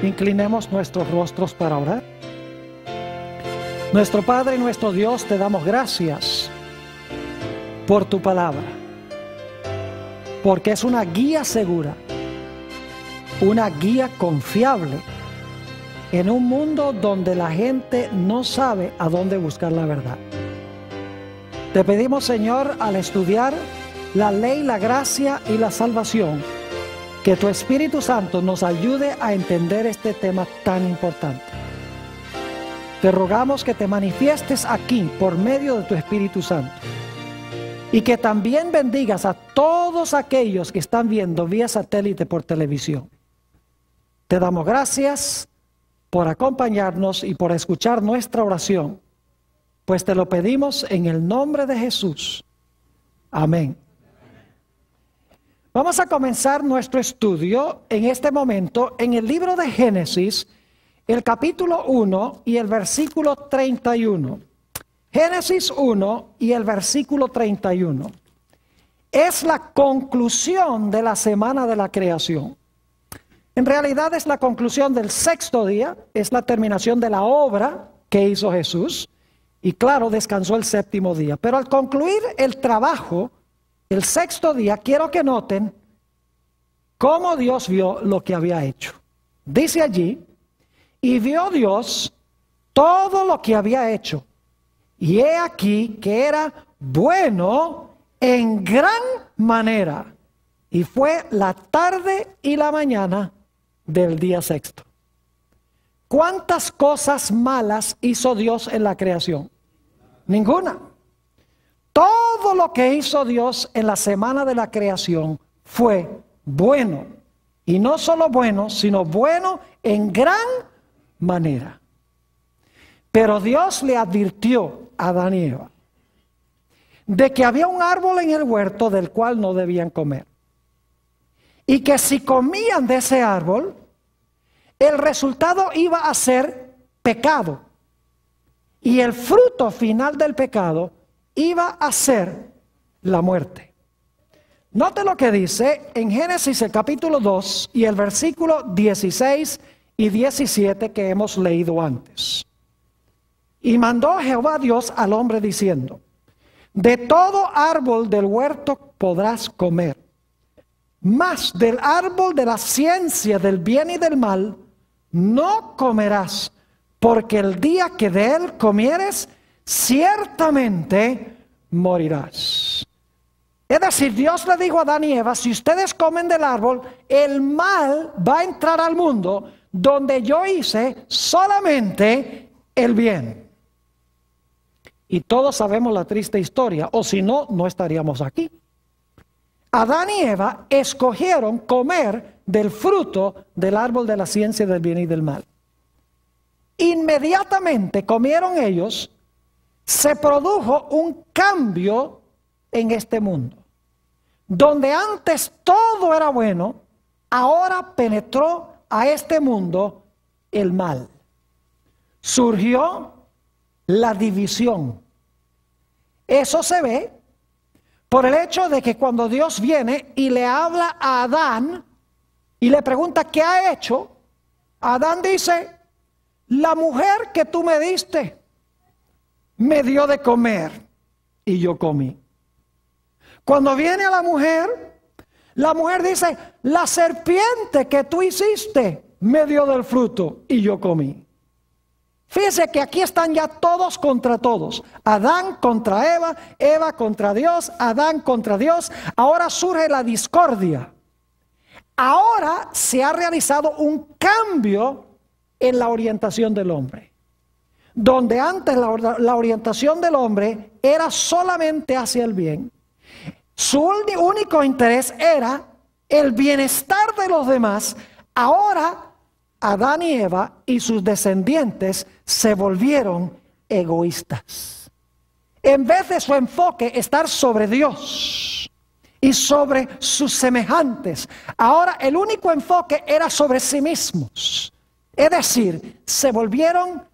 Inclinemos nuestros rostros para orar. Nuestro Padre y nuestro Dios, te damos gracias por tu palabra, porque es una guía segura, una guía confiable en un mundo donde la gente no sabe a dónde buscar la verdad. Te pedimos, Señor, al estudiar la ley, la gracia y la salvación, que tu Espíritu Santo nos ayude a entender este tema tan importante. Te rogamos que te manifiestes aquí por medio de tu Espíritu Santo y que también bendigas a todos aquellos que están viendo vía satélite por televisión. Te damos gracias por acompañarnos y por escuchar nuestra oración, pues te lo pedimos en el nombre de Jesús. Amén. Vamos a comenzar nuestro estudio en este momento en el libro de Génesis, el capítulo 1 y el versículo 31. Génesis 1 y el versículo 31. Es la conclusión de la semana de la creación. En realidad es la conclusión del sexto día, es la terminación de la obra que hizo Jesús. Y claro, descansó el séptimo día. Pero al concluir el trabajo, el sexto día, quiero que noten cómo Dios vio lo que había hecho. Dice allí, y vio Dios todo lo que había hecho. Y he aquí que era bueno en gran manera. Y fue la tarde y la mañana del día sexto. ¿Cuántas cosas malas hizo Dios en la creación? Ninguna. Todo lo que hizo Dios en la semana de la creación fue bueno. Y no solo bueno, sino bueno en gran manera. Pero Dios le advirtió a Adán y Eva de que había un árbol en el huerto del cual no debían comer. Y que si comían de ese árbol, el resultado iba a ser pecado. Y el fruto final del pecado iba a ser la muerte. Note lo que dice en Génesis el capítulo 2 y el versículo 16 y 17 que hemos leído antes. Y mandó Jehová Dios al hombre diciendo, de todo árbol del huerto podrás comer, mas del árbol de la ciencia del bien y del mal no comerás, porque el día que de él comieres, ciertamente morirás. Es decir, Dios le dijo a Adán y Eva, si ustedes comen del árbol, el mal va a entrar al mundo donde yo hice solamente el bien. Y todos sabemos la triste historia, o si no, no estaríamos aquí. Adán y Eva escogieron comer del fruto del árbol de la ciencia del bien y del mal. Inmediatamente comieron ellos, se produjo un cambio en este mundo. Donde antes todo era bueno, ahora penetró a este mundo el mal. Surgió la división. Eso se ve por el hecho de que cuando Dios viene y le habla a Adán y le pregunta qué ha hecho, Adán dice, la mujer que tú me diste me dio de comer y yo comí. Cuando viene a la mujer dice, la serpiente que tú hiciste me dio del fruto y yo comí. Fíjese que aquí están ya todos contra todos. Adán contra Eva, Eva contra Dios, Adán contra Dios. Ahora surge la discordia. Ahora se ha realizado un cambio en la orientación del hombre. Donde antes la orientación del hombre era solamente hacia el bien. Su único interés era el bienestar de los demás. Ahora Adán y Eva y sus descendientes se volvieron egoístas. En vez de su enfoque estar sobre Dios y sobre sus semejantes, ahora el único enfoque era sobre sí mismos. Es decir, se volvieron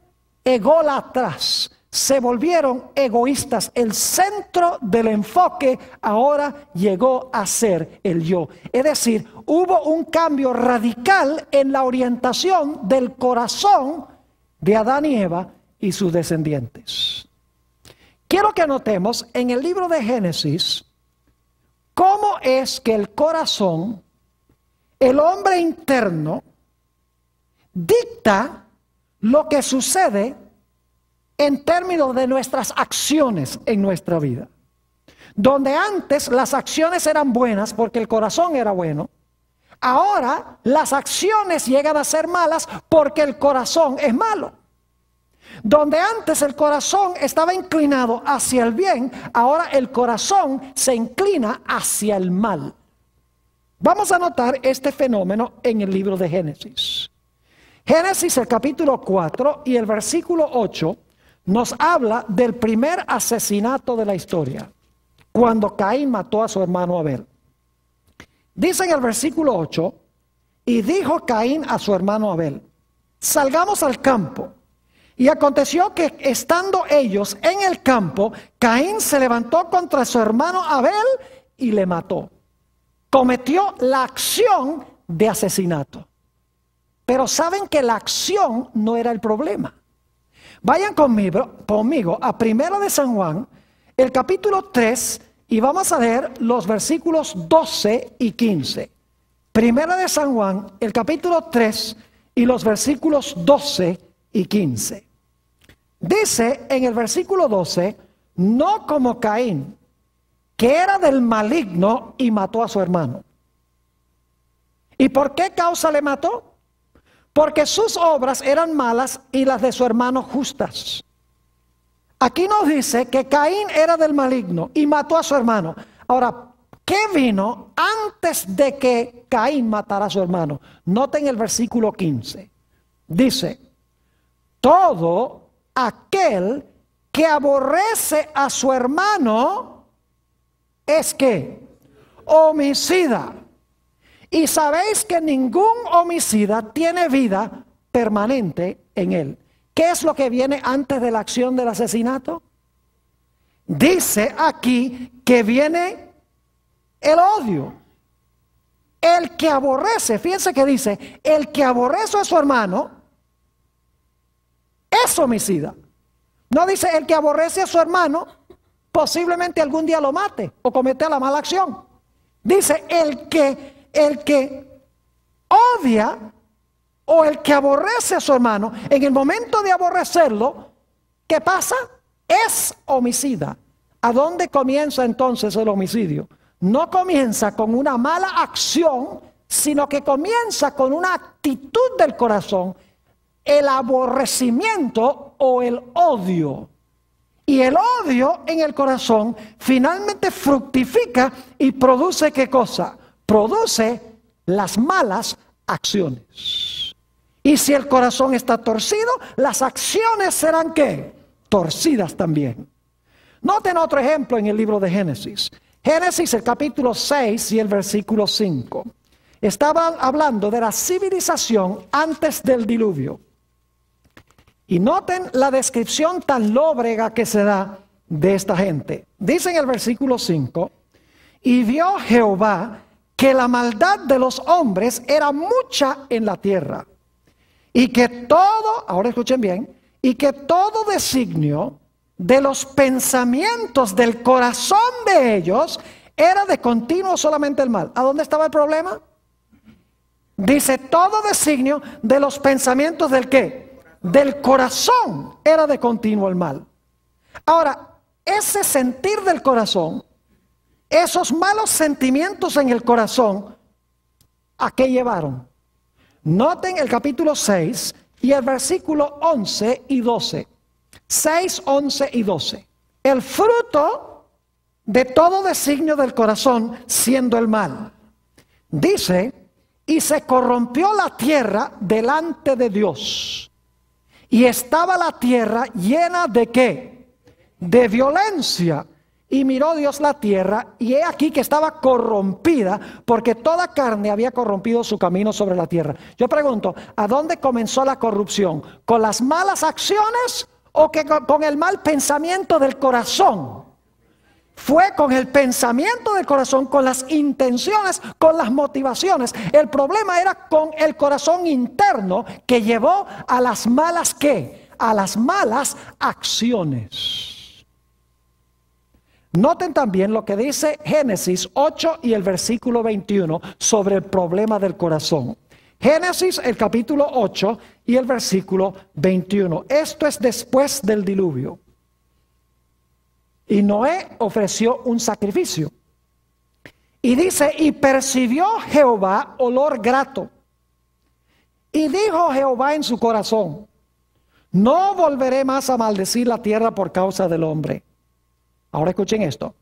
ególatras, se volvieron egoístas. El centro del enfoque ahora llegó a ser el yo. Es decir, hubo un cambio radical en la orientación del corazón de Adán y Eva y sus descendientes. Quiero que notemos en el libro de Génesis cómo es que el corazón, el hombre interno, dicta lo que sucede en términos de nuestras acciones en nuestra vida. Donde antes las acciones eran buenas porque el corazón era bueno, ahora las acciones llegan a ser malas porque el corazón es malo. Donde antes el corazón estaba inclinado hacia el bien, ahora el corazón se inclina hacia el mal. Vamos a notar este fenómeno en el libro de Génesis. Génesis, el capítulo 4 y el versículo 8 nos habla del primer asesinato de la historia, cuando Caín mató a su hermano Abel. Dice en el versículo 8, y dijo Caín a su hermano Abel, salgamos al campo. Y aconteció que estando ellos en el campo, Caín se levantó contra su hermano Abel y le mató. Cometió la acción de asesinato. Pero saben que la acción no era el problema. Vayan conmigo a 1 de San Juan, el capítulo 3, y vamos a leer los versículos 12 y 15. 1 de San Juan, el capítulo 3 y los versículos 12 y 15. Dice en el versículo 12, no como Caín, que era del maligno y mató a su hermano. ¿Y por qué causa le mató? Porque sus obras eran malas y las de su hermano justas. Aquí nos dice que Caín era del maligno y mató a su hermano. Ahora, ¿qué vino antes de que Caín matara a su hermano? Noten el versículo 15. Dice, todo aquel que aborrece a su hermano es que homicida. Y sabéis que ningún homicida tiene vida permanente en él. ¿Qué es lo que viene antes de la acción del asesinato? Dice aquí que viene el odio. El que aborrece, fíjense que dice, el que aborrece a su hermano es homicida. No dice el que aborrece a su hermano, posiblemente algún día lo mate o cometa la mala acción. Dice el que odia o el que aborrece a su hermano, en el momento de aborrecerlo, ¿qué pasa? Es homicida. ¿A dónde comienza entonces el homicidio? No comienza con una mala acción, sino que comienza con una actitud del corazón, el aborrecimiento o el odio. Y el odio en el corazón finalmente fructifica y produce ¿qué cosa? Produce las malas acciones. Y si el corazón está torcido, las acciones serán ¿qué? Torcidas también. Noten otro ejemplo en el libro de Génesis. Génesis, el capítulo 6 y el versículo 5. Estaba hablando de la civilización antes del diluvio. Y noten la descripción tan lóbrega que se da de esta gente. Dice en el versículo 5, y vio Jehová que la maldad de los hombres era mucha en la tierra. Y que todo, ahora escuchen bien, y que todo designio de los pensamientos del corazón de ellos era de continuo solamente el mal. ¿A dónde estaba el problema? Dice, todo designio de los pensamientos del ¿qué? Del corazón era de continuo el mal. Ahora, ese sentir del corazón, esos malos sentimientos en el corazón, ¿a qué llevaron? Noten el capítulo 6 y el versículo 11 y 12. 6, 11 y 12. El fruto de todo designio del corazón siendo el mal. Dice, y se corrompió la tierra delante de Dios. Y estaba la tierra llena de ¿qué? De violencia. Y miró Dios la tierra, y he aquí que estaba corrompida, porque toda carne había corrompido su camino sobre la tierra. Yo pregunto, ¿a dónde comenzó la corrupción? ¿Con las malas acciones o que con el mal pensamiento del corazón. Fue con el pensamiento del corazón, con las intenciones, con las motivaciones. El problema era con el corazón interno que llevó a las malas ¿qué? A las malas acciones. Noten también lo que dice Génesis 8 y el versículo 21 sobre el problema del corazón. Génesis el capítulo 8 y el versículo 21. Esto es después del diluvio. Y Noé ofreció un sacrificio. Y dice, y percibió Jehová olor grato. Y dijo Jehová en su corazón, no volveré más a maldecir la tierra por causa del hombre. Ahora escuchen esto.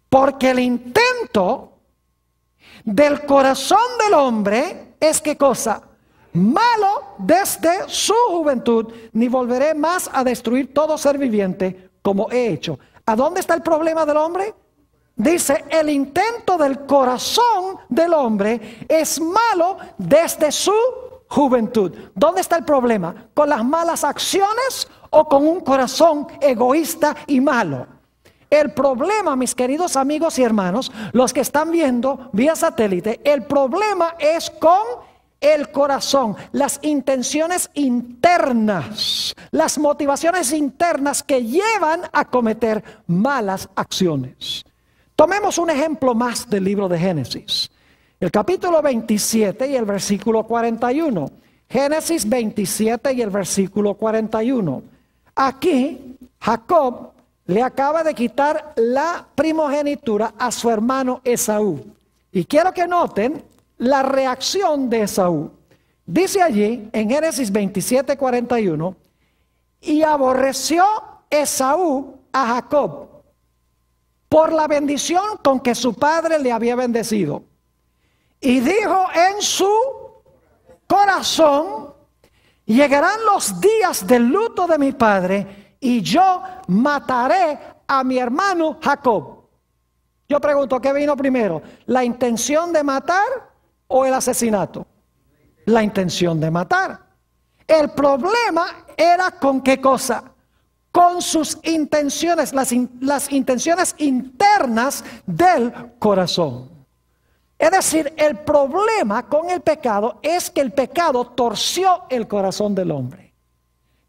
Porque el intento del corazón del hombre es ¿qué cosa? Malo desde su juventud, ni volveré más a destruir todo ser viviente como he hecho. ¿A dónde está el problema del hombre? Dice, el intento del corazón del hombre es malo desde su juventud. ¿Dónde está el problema? ¿Con las malas acciones o con un corazón egoísta y malo? El problema, mis queridos amigos y hermanos, los que están viendo vía satélite, el problema es con el corazón, las intenciones internas, las motivaciones internas que llevan a cometer malas acciones. Tomemos un ejemplo más del libro de Génesis. El capítulo 27 y el versículo 41. Génesis 27 y el versículo 41. Aquí Jacob le acaba de quitar la primogenitura a su hermano Esaú. Y quiero que noten la reacción de Esaú. Dice allí en Génesis 27, 41, y aborreció Esaú a Jacob por la bendición con que su padre le había bendecido. Y dijo en su corazón, llegarán los días del luto de mi padre y yo mataré a mi hermano Jacob. Yo pregunto, ¿qué vino primero? ¿La intención de matar o el asesinato? La intención de matar. El problema era con qué cosa, con sus intenciones, las intenciones internas del corazón. Es decir, el problema con el pecado es que el pecado torció el corazón del hombre.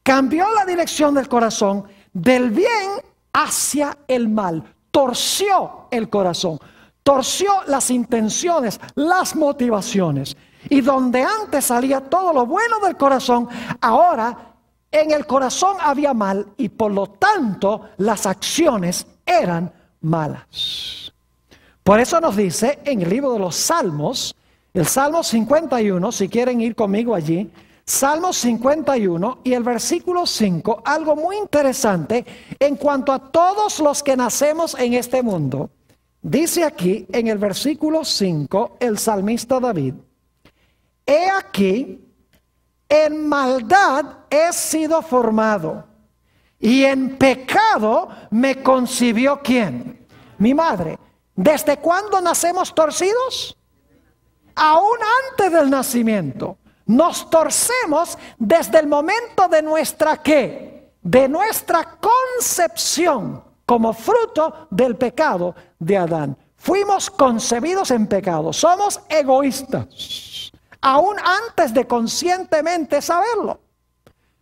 Cambió la dirección del corazón del bien hacia el mal. Torció el corazón. Torció las intenciones, las motivaciones. Y donde antes salía todo lo bueno del corazón, ahora en el corazón había mal y por lo tanto las acciones eran malas. Por eso nos dice en el libro de los Salmos, el Salmo 51, si quieren ir conmigo allí, Salmo 51 y el versículo 5, algo muy interesante en cuanto a todos los que nacemos en este mundo. Dice aquí en el versículo 5 el salmista David, he aquí, en maldad he sido formado y en pecado me concibió ¿quién? Mi madre. ¿Desde cuándo nacemos torcidos? Aún antes del nacimiento. Nos torcemos desde el momento de nuestra ¿qué? De nuestra concepción como fruto del pecado de Adán. Fuimos concebidos en pecado. Somos egoístas. Aún antes de conscientemente saberlo.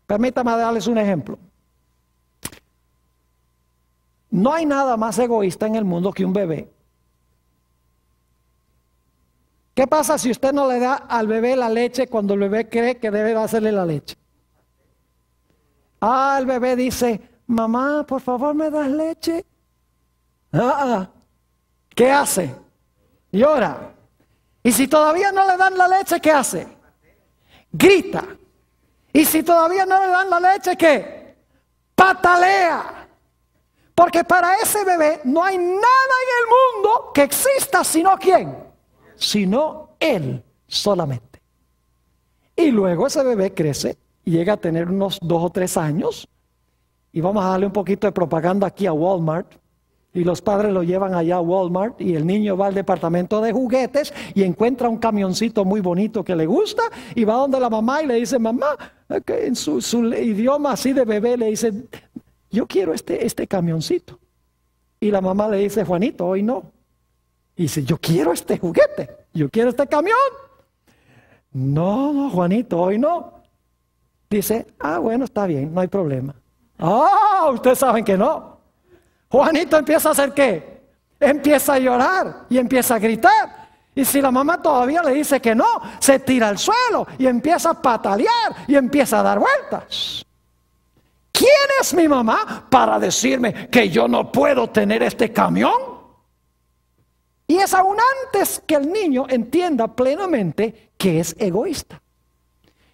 Permítame darles un ejemplo. No hay nada más egoísta en el mundo que un bebé. ¿Qué pasa si usted no le da al bebé la leche cuando el bebé cree que debe dársele la leche? El bebé dice, mamá, por favor, ¿me das leche? ¿Qué hace? Llora. Y si todavía no le dan la leche, ¿qué hace? Grita. Y si todavía no le dan la leche, ¿qué? Patalea. Porque para ese bebé no hay nada en el mundo que exista sino ¿quién? Sino él solamente. Y luego ese bebé crece y llega a tener unos 2 o 3 años. Y vamos a darle un poquito de propaganda aquí a Walmart. Y los padres lo llevan allá a Walmart y el niño va al departamento de juguetes y encuentra un camioncito muy bonito que le gusta y va donde la mamá y le dice, mamá, en su idioma así de bebé le dice, yo quiero este camioncito. Y la mamá le dice, Juanito, hoy no. Y dice, yo quiero este juguete, yo quiero este camión. No, Juanito, hoy no. Dice, bueno, está bien, no hay problema. Ustedes saben que no. Juanito empieza a hacer ¿qué? Empieza a llorar y empieza a gritar. Y si la mamá todavía le dice que no, se tira al suelo y empieza a patalear y empieza a dar vueltas. ¿Quién es mi mamá para decirme que yo no puedo tener este camión? Y es aún antes que el niño entienda plenamente que es egoísta.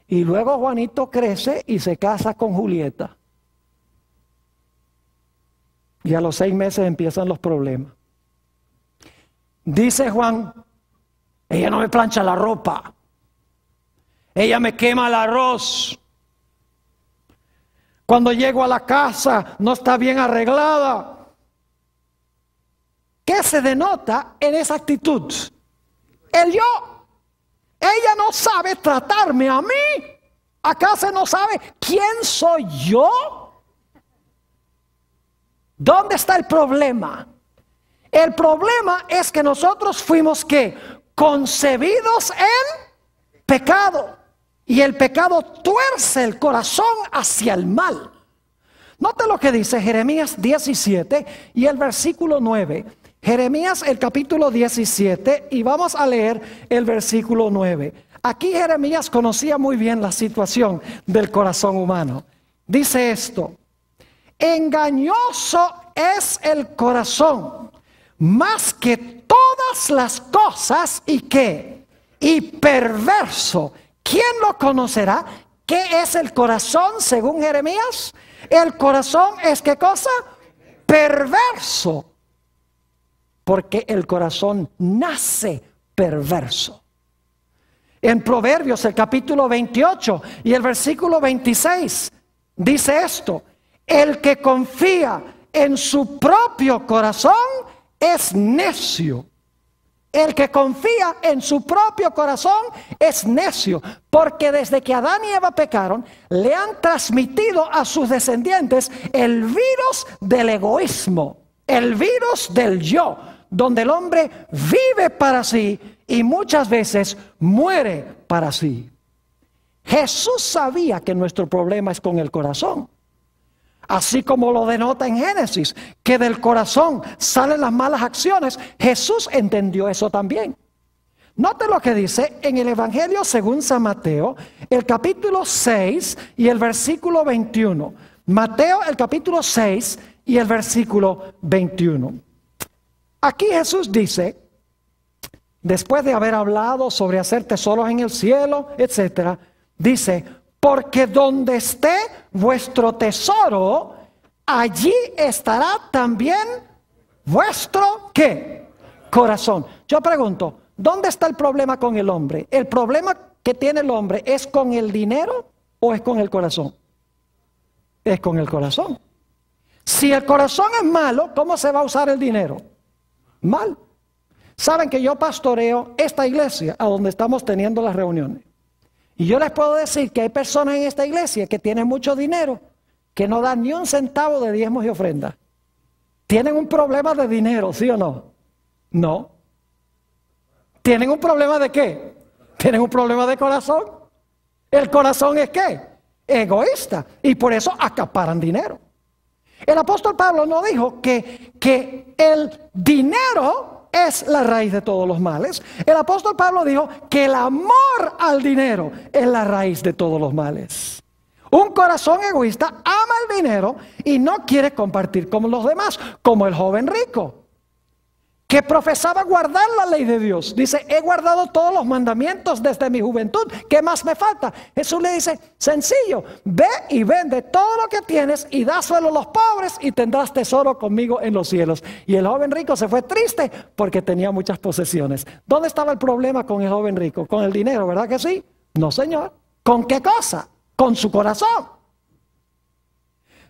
Y luego Juanito crece y se casa con Julieta. Y a los 6 meses empiezan los problemas. Dice Juan, ella no me plancha la ropa. Ella me quema el arroz. Cuando llego a la casa no está bien arreglada. ¿Qué se denota en esa actitud? El yo. Ella no sabe tratarme a mí. ¿Acaso no sabe quién soy yo? ¿Dónde está el problema? El problema es que nosotros fuimos ¿qué? Concebidos en pecado. Y el pecado tuerce el corazón hacia el mal. Note lo que dice Jeremías 17 y el versículo 9. Jeremías el capítulo 17 y vamos a leer el versículo 9. Aquí Jeremías conocía muy bien la situación del corazón humano. Dice esto: engañoso es el corazón, más que todas las cosas, ¿y qué? Y perverso. ¿Quién lo conocerá? ¿Qué es el corazón según Jeremías? El corazón es ¿qué cosa? Perverso. Porque el corazón nace perverso. En Proverbios el capítulo 28 y el versículo 26 dice esto: el que confía en su propio corazón es necio. El que confía en su propio corazón es necio, porque desde que Adán y Eva pecaron, le han transmitido a sus descendientes el virus del egoísmo, el virus del yo, donde el hombre vive para sí y muchas veces muere para sí. Jesús sabía que nuestro problema es con el corazón. Así como lo denota en Génesis, que del corazón salen las malas acciones, Jesús entendió eso también. Note lo que dice en el Evangelio según San Mateo, el capítulo 6 y el versículo 21. Mateo el capítulo 6 y el versículo 21. Aquí Jesús dice, después de haber hablado sobre hacer tesoros en el cielo, etcétera, dice: porque donde esté vuestro tesoro, allí estará también vuestro ¿qué? Corazón. Yo pregunto, ¿dónde está el problema con el hombre? ¿El problema que tiene el hombre es con el dinero o es con el corazón? Es con el corazón. Si el corazón es malo, ¿cómo se va a usar el dinero? Mal. Saben que yo pastoreo esta iglesia a donde estamos teniendo las reuniones. Y yo les puedo decir que hay personas en esta iglesia que tienen mucho dinero, que no dan ni un centavo de diezmos y ofrendas. ¿Tienen un problema de dinero, sí o no? No. ¿Tienen un problema de qué? Tienen un problema de corazón. ¿El corazón es qué? Egoísta. Y por eso acaparan dinero. El apóstol Pablo no dijo que el dinero es la raíz de todos los males. El apóstol Pablo dijo que el amor al dinero es la raíz de todos los males. Un corazón egoísta ama el dinero y no quiere compartir con los demás, como el joven rico, que profesaba guardar la ley de Dios. Dice: he guardado todos los mandamientos desde mi juventud, ¿qué más me falta? Jesús le dice: sencillo, ve y vende todo lo que tienes y dáselo a los pobres y tendrás tesoro conmigo en los cielos. Y el joven rico se fue triste porque tenía muchas posesiones. ¿Dónde estaba el problema con el joven rico? Con el dinero, ¿verdad que sí? No, señor. ¿Con qué cosa? Con su corazón.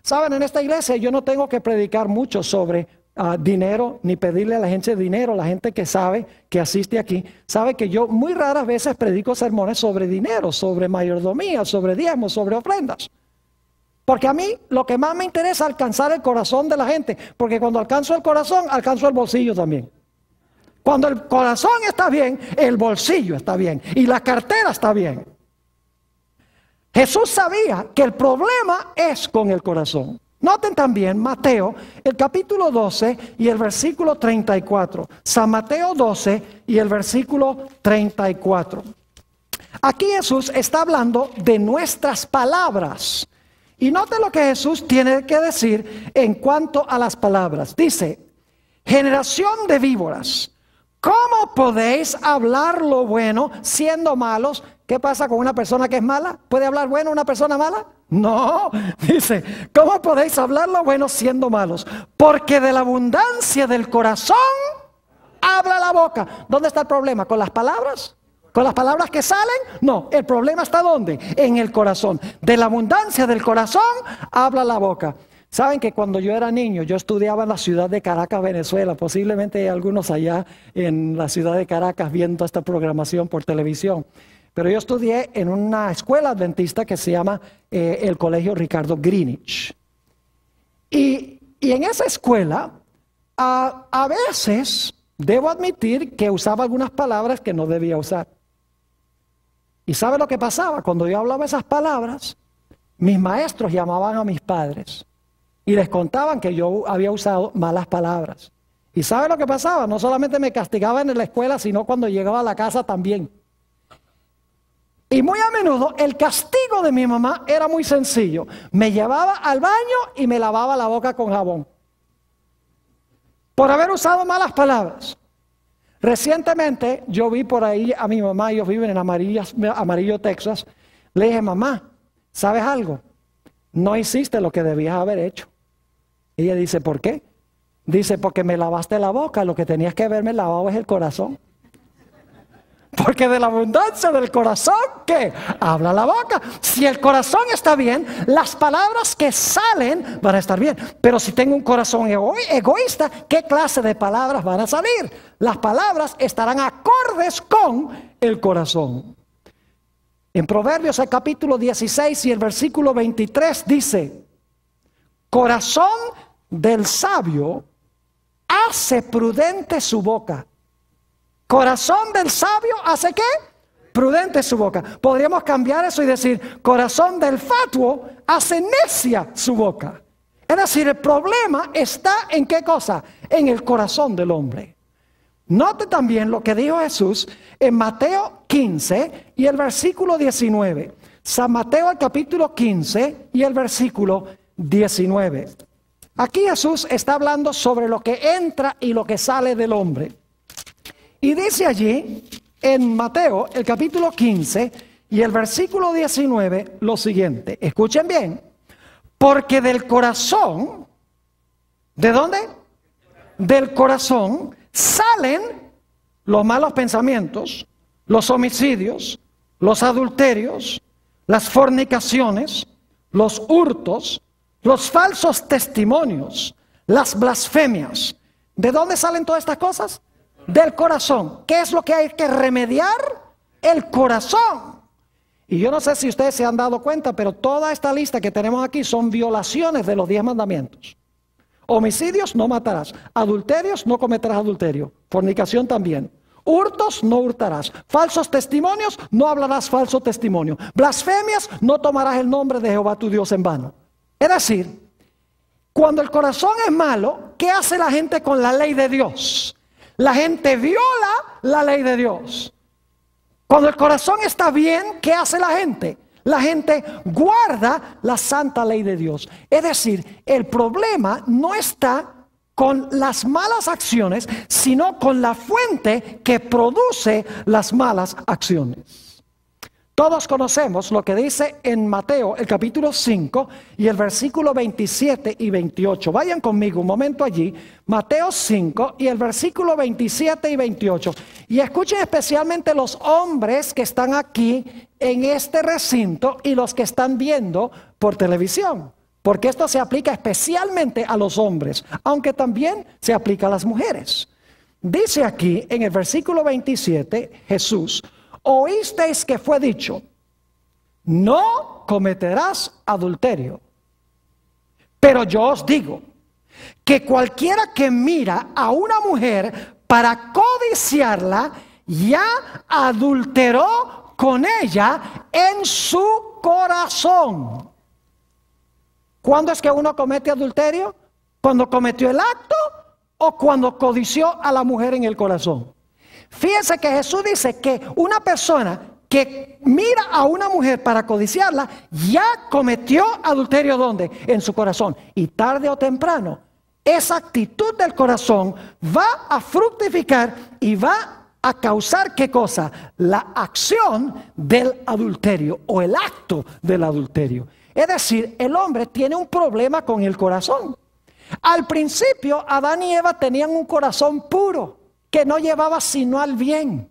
Saben, en esta iglesia yo no tengo que predicar mucho sobre dinero, ni pedirle a la gente dinero. La gente que sabe, que asiste aquí, sabe que yo muy raras veces predico sermones sobre dinero, sobre mayordomía, sobre diezmos, sobre ofrendas. Porque a mí lo que más me interesa es alcanzar el corazón de la gente, porque cuando alcanzo el corazón, alcanzo el bolsillo también. Cuando el corazón está bien, el bolsillo está bien y la cartera está bien. Jesús sabía que el problema es con el corazón. Noten también Mateo, el capítulo 12 y el versículo 34. San Mateo 12 y el versículo 34. Aquí Jesús está hablando de nuestras palabras. Y note lo que Jesús tiene que decir en cuanto a las palabras. Dice, generación de víboras, ¿cómo podéis hablar lo bueno siendo malos? ¿Qué pasa con una persona que es mala? ¿Puede hablar bueno una persona mala? No, dice, ¿cómo podéis hablar lo bueno siendo malos? Porque de la abundancia del corazón habla la boca. ¿Dónde está el problema? ¿Con las palabras? ¿Con las palabras que salen? No, el problema está ¿dónde? En el corazón. De la abundancia del corazón habla la boca. Saben que cuando yo era niño, yo estudiaba en la ciudad de Caracas, Venezuela. Posiblemente hay algunos allá en la ciudad de Caracas viendo esta programación por televisión. Pero yo estudié en una escuela adventista que se llama el Colegio Ricardo Greenwich. Y en esa escuela, a veces, debo admitir que usaba algunas palabras que no debía usar. ¿Y sabe lo que pasaba? Cuando yo hablaba esas palabras, mis maestros llamaban a mis padres y les contaban que yo había usado malas palabras. ¿Y sabe lo que pasaba? No solamente me castigaban en la escuela, sino cuando llegaba a la casa también. Y muy a menudo el castigo de mi mamá era muy sencillo. Me llevaba al baño y me lavaba la boca con jabón. Por haber usado malas palabras. Recientemente yo vi por ahí a mi mamá, ellos viven en Amarillo, Texas. Le dije, mamá, ¿sabes algo? No hiciste lo que debías haber hecho. Y ella dice, ¿por qué? Dice, porque me lavaste la boca, lo que tenías que haberme lavado es el corazón. Porque de la abundancia del corazón, ¿qué? Habla la boca. Si el corazón está bien, las palabras que salen van a estar bien. Pero si tengo un corazón egoísta, ¿qué clase de palabras van a salir? Las palabras estarán acordes con el corazón. En Proverbios, el capítulo 16 y el versículo 23 dice, corazón del sabio hace prudente su boca. Corazón del sabio hace ¿qué? Prudente su boca. Podríamos cambiar eso y decir, corazón del fatuo hace necia su boca. Es decir, el problema está en ¿qué cosa? En el corazón del hombre. Note también lo que dijo Jesús en Mateo 15 y el versículo 19. San Mateo el capítulo 15 y el versículo 19. Aquí Jesús está hablando sobre lo que entra y lo que sale del hombre. Y dice allí, en Mateo, el capítulo 15 y el versículo 19, lo siguiente. Escuchen bien. Porque del corazón, ¿de dónde? Del corazón salen los malos pensamientos, los homicidios, los adulterios, las fornicaciones, los hurtos, los falsos testimonios, las blasfemias. ¿De dónde salen todas estas cosas? Del corazón. ¿Qué es lo que hay que remediar? El corazón. Y yo no sé si ustedes se han dado cuenta, pero toda esta lista que tenemos aquí son violaciones de los 10 mandamientos. Homicidios, no matarás. Adulterios, no cometerás adulterio. Fornicación también. Hurtos, no hurtarás. Falsos testimonios, no hablarás falso testimonio. Blasfemias, no tomarás el nombre de Jehová tu Dios en vano. Es decir, cuando el corazón es malo, ¿qué hace la gente con la ley de Dios? La gente viola la ley de Dios. Cuando el corazón está bien, ¿qué hace la gente? La gente guarda la santa ley de Dios. Es decir, el problema no está con las malas acciones, sino con la fuente que produce las malas acciones. Todos conocemos lo que dice en Mateo, el capítulo 5 y el versículo 27 y 28. Vayan conmigo un momento allí. Mateo 5 y el versículo 27 y 28. Y escuchen especialmente los hombres que están aquí en este recinto y los que están viendo por televisión. Porque esto se aplica especialmente a los hombres, aunque también se aplica a las mujeres. Dice aquí en el versículo 27, Jesús: oísteis que fue dicho, no cometerás adulterio. Pero yo os digo que cualquiera que mira a una mujer para codiciarla, ya adulteró con ella en su corazón. ¿Cuándo es que uno comete adulterio? ¿Cuando cometió el acto o cuando codició a la mujer en el corazón? Fíjense que Jesús dice que una persona que mira a una mujer para codiciarla, ya cometió adulterio, ¿dónde? En su corazón. Y tarde o temprano, esa actitud del corazón va a fructificar y va a causar, ¿qué cosa? La acción del adulterio o el acto del adulterio. Es decir, el hombre tiene un problema con el corazón. Al principio, Adán y Eva tenían un corazón puro, que no llevaba sino al bien.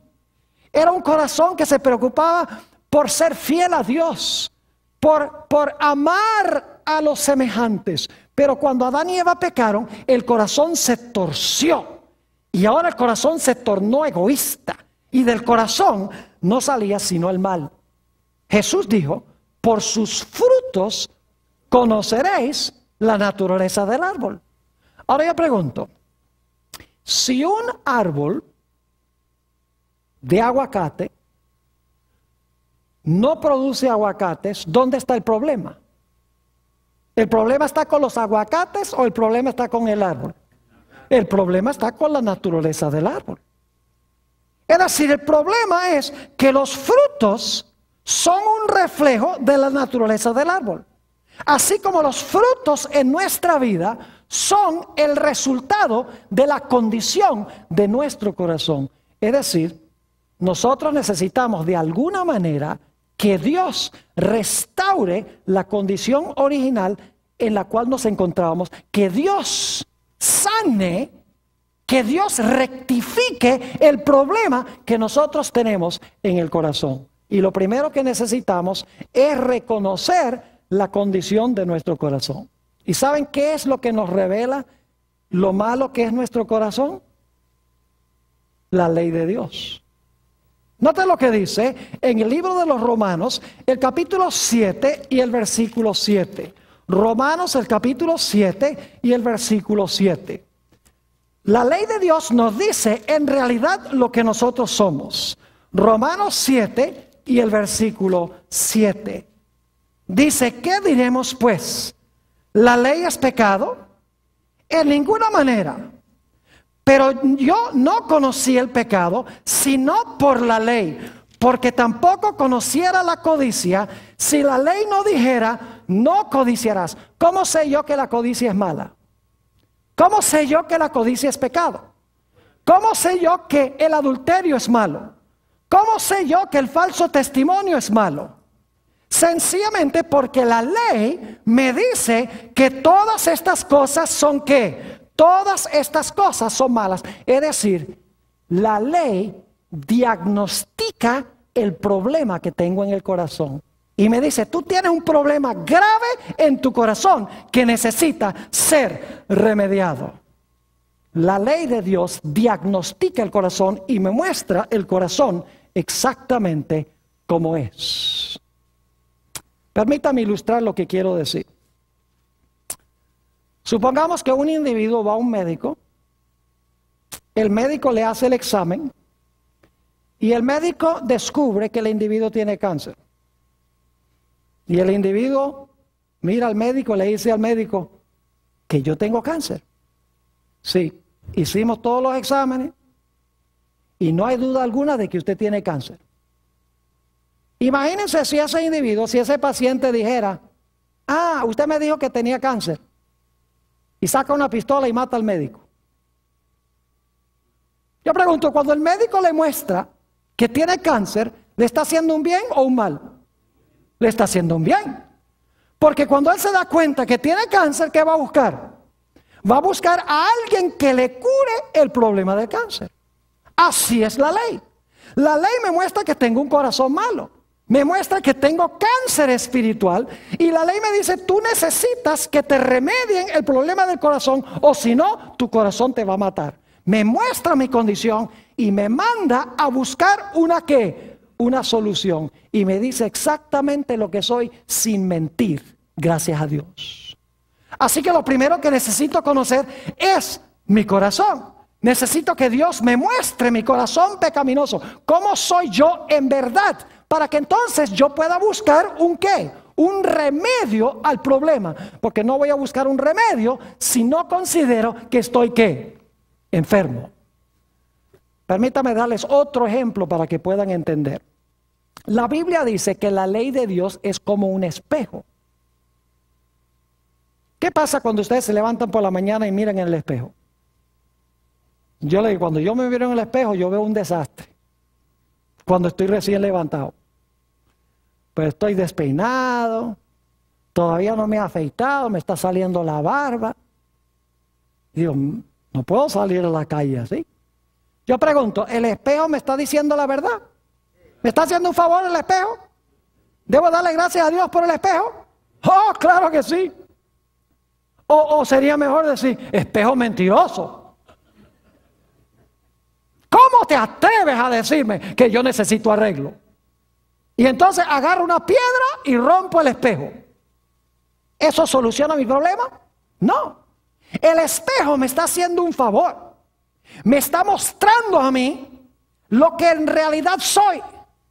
Era un corazón que se preocupaba por ser fiel a Dios, por amar a los semejantes. Pero cuando Adán y Eva pecaron, el corazón se torció. Y ahora el corazón se tornó egoísta. Y del corazón no salía sino el mal. Jesús dijo, por sus frutos conoceréis la naturaleza del árbol. Ahora yo pregunto, si un árbol de aguacate no produce aguacates, ¿dónde está el problema? ¿El problema está con los aguacates o el problema está con el árbol? El problema está con la naturaleza del árbol. Es decir, el problema es que los frutos son un reflejo de la naturaleza del árbol. Así como los frutos en nuestra vida son el resultado de la condición de nuestro corazón. Es decir, nosotros necesitamos de alguna manera que Dios restaure la condición original en la cual nos encontrábamos, que Dios sane, que Dios rectifique el problema que nosotros tenemos en el corazón. Y lo primero que necesitamos es reconocer la condición de nuestro corazón. ¿Y saben qué es lo que nos revela lo malo que es nuestro corazón? La ley de Dios. Noten lo que dice en el libro de los Romanos, el capítulo 7 y el versículo 7. Romanos, el capítulo 7 y el versículo 7. La ley de Dios nos dice en realidad lo que nosotros somos. Romanos 7 y el versículo 7. Dice, ¿qué diremos pues? ¿La ley es pecado? En ninguna manera. Pero yo no conocí el pecado, sino por la ley, porque tampoco conociera la codicia, si la ley no dijera, no codiciarás. ¿Cómo sé yo que la codicia es mala? ¿Cómo sé yo que la codicia es pecado? ¿Cómo sé yo que el adulterio es malo? ¿Cómo sé yo que el falso testimonio es malo? Sencillamente porque la ley me dice que todas estas cosas son ¿qué? Todas estas cosas son malas. Es decir, la ley diagnostica el problema que tengo en el corazón. Y me dice, tú tienes un problema grave en tu corazón que necesita ser remediado. La ley de Dios diagnostica el corazón y me muestra el corazón exactamente como es. Permítame ilustrar lo que quiero decir. Supongamos que un individuo va a un médico, el médico le hace el examen y el médico descubre que el individuo tiene cáncer. Y el individuo mira al médico y le dice al médico que yo tengo cáncer. Sí, hicimos todos los exámenes y no hay duda alguna de que usted tiene cáncer. Imagínense si ese individuo, si ese paciente dijera, ah, usted me dijo que tenía cáncer. Y saca una pistola y mata al médico. Yo pregunto, cuando el médico le muestra que tiene cáncer, ¿le está haciendo un bien o un mal? Le está haciendo un bien. Porque cuando él se da cuenta que tiene cáncer, ¿qué va a buscar? Va a buscar a alguien que le cure el problema del cáncer. Así es la ley. La ley me muestra que tengo un corazón malo. Me muestra que tengo cáncer espiritual y la ley me dice, tú necesitas que te remedien el problema del corazón o si no, tu corazón te va a matar. Me muestra mi condición y me manda a buscar una ¿qué? Una solución. Y me dice exactamente lo que soy sin mentir, gracias a Dios. Así que lo primero que necesito conocer es mi corazón. Necesito que Dios me muestre mi corazón pecaminoso. ¿Cómo soy yo en verdad? Para que entonces yo pueda buscar un ¿qué? Un remedio al problema. Porque no voy a buscar un remedio si no considero que estoy ¿qué? Enfermo. Permítame darles otro ejemplo para que puedan entender. La Biblia dice que la ley de Dios es como un espejo. ¿Qué pasa cuando ustedes se levantan por la mañana y miran en el espejo? Yo le digo, cuando yo me miro en el espejo, yo veo un desastre. Cuando estoy recién levantado. Pues estoy despeinado, todavía no me he afeitado, me está saliendo la barba. Digo, no puedo salir a la calle así. Yo pregunto, ¿el espejo me está diciendo la verdad? ¿Me está haciendo un favor el espejo? ¿Debo darle gracias a Dios por el espejo? ¡Oh, claro que sí! O sería mejor decir, espejo mentiroso. ¿Cómo te atreves a decirme que yo necesito arreglo? Y entonces agarro una piedra y rompo el espejo. ¿Eso soluciona mi problema? No. El espejo me está haciendo un favor. Me está mostrando a mí lo que en realidad soy,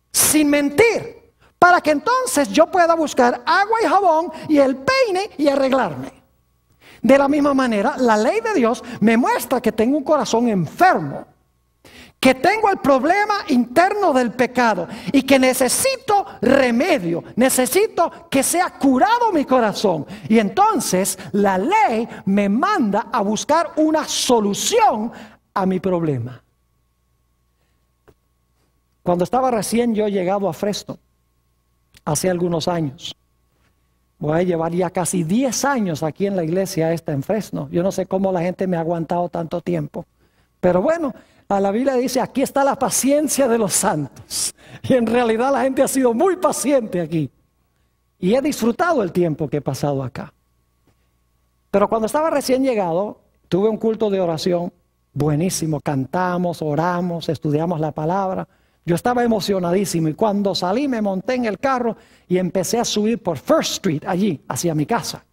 sin mentir, para que entonces yo pueda buscar agua y jabón y el peine y arreglarme. De la misma manera, la ley de Dios me muestra que tengo un corazón enfermo, que tengo el problema interno del pecado y que necesito remedio, necesito que sea curado mi corazón. Y entonces la ley me manda a buscar una solución a mi problema. Cuando estaba recién yo llegado a Fresno, hace algunos años, voy a llevar ya casi 10 años aquí en la iglesia esta en Fresno. Yo no sé cómo la gente me ha aguantado tanto tiempo. Pero bueno, a la Biblia dice, aquí está la paciencia de los santos. Y en realidad la gente ha sido muy paciente aquí. Y he disfrutado el tiempo que he pasado acá. Pero cuando estaba recién llegado, tuve un culto de oración buenísimo. Cantamos, oramos, estudiamos la palabra. Yo estaba emocionadísimo y cuando salí me monté en el carro y empecé a subir por First Street allí, hacia mi casa.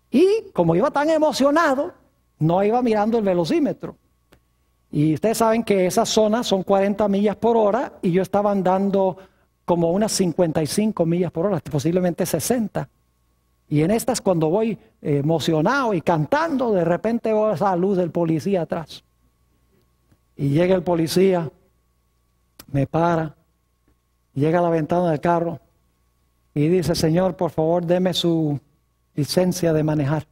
Y como iba tan emocionado, no iba mirando el velocímetro. Y ustedes saben que esas zonas son 40 millas por hora y yo estaba andando como unas 55 millas por hora, posiblemente 60. Y en estas cuando voy emocionado y cantando, de repente veo esa luz del policía atrás. Y llega el policía, me para, llega a la ventana del carro y dice, señor, por favor, deme su licencia de manejar.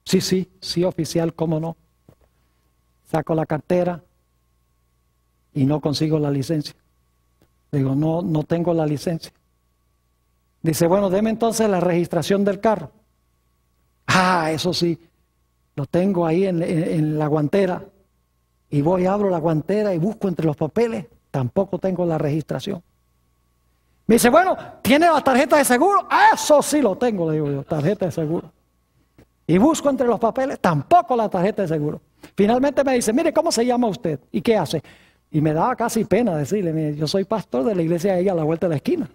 Sí, oficial, cómo no. Saco la cartera y no consigo la licencia. Digo, no tengo la licencia. Dice, bueno, deme entonces la registración del carro. Ah, eso sí, lo tengo ahí en la guantera. Y voy, abro la guantera y busco entre los papeles. Tampoco tengo la registración. Me dice, bueno, ¿tiene la tarjeta de seguro? Ah, eso sí lo tengo, le digo yo, tarjeta de seguro. Y busco entre los papeles, tampoco la tarjeta de seguro. Finalmente me dice, mire, ¿cómo se llama usted? ¿Y qué hace? Y me daba casi pena decirle, mire, yo soy pastor de la iglesia ahí a la vuelta de la esquina.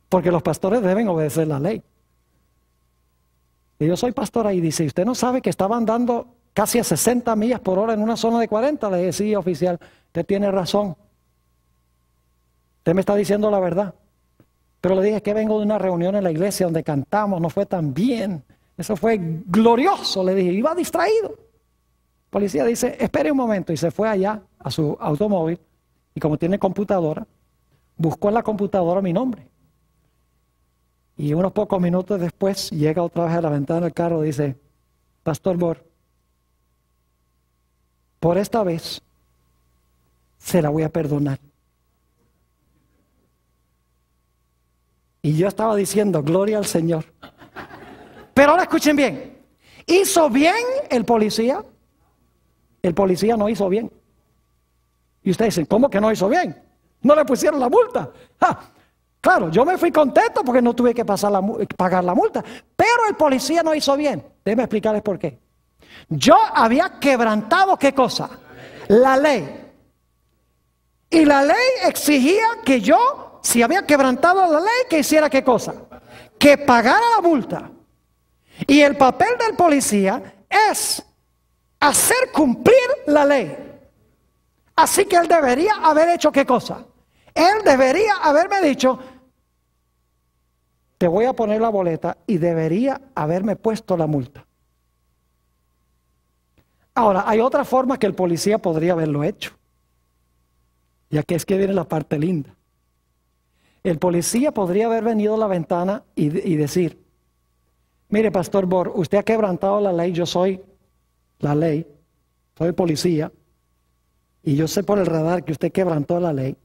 Porque los pastores deben obedecer la ley. Y yo soy pastor ahí. Dice, ¿usted no sabe que estaba andando casi a 60 millas por hora en una zona de 40? Le dije, sí, oficial, usted tiene razón. Usted me está diciendo la verdad. Pero le dije que vengo de una reunión en la iglesia donde cantamos, no fue tan bien. Eso fue glorioso, le dije, iba distraído. El policía dice, espere un momento, y se fue allá a su automóvil, y como tiene computadora, buscó en la computadora mi nombre. Y unos pocos minutos después, llega otra vez a la ventana del carro y dice, Pastor Bor, por esta vez, se la voy a perdonar. Y yo estaba diciendo, gloria al Señor. Pero ahora escuchen bien, ¿hizo bien el policía? El policía no hizo bien. Y ustedes dicen, ¿cómo que no hizo bien? No le pusieron la multa. Claro, yo me fui contento porque no tuve que pagar la multa. Pero el policía no hizo bien. Déjenme explicarles por qué. Yo había quebrantado, ¿qué cosa? La ley. Y la ley exigía que yo, si había quebrantado la ley, que hiciera ¿qué cosa? Que pagara la multa. Y el papel del policía es hacer cumplir la ley. Así que él debería haber hecho ¿qué cosa? Él debería haberme dicho, te voy a poner la boleta, y debería haberme puesto la multa. Ahora, hay otra forma que el policía podría haberlo hecho. Y aquí es que viene la parte linda. El policía podría haber venido a la ventana y decir, mire, Pastor Bor, usted ha quebrantado la ley, yo soy la ley, soy policía, y yo sé por el radar que usted quebrantó la ley.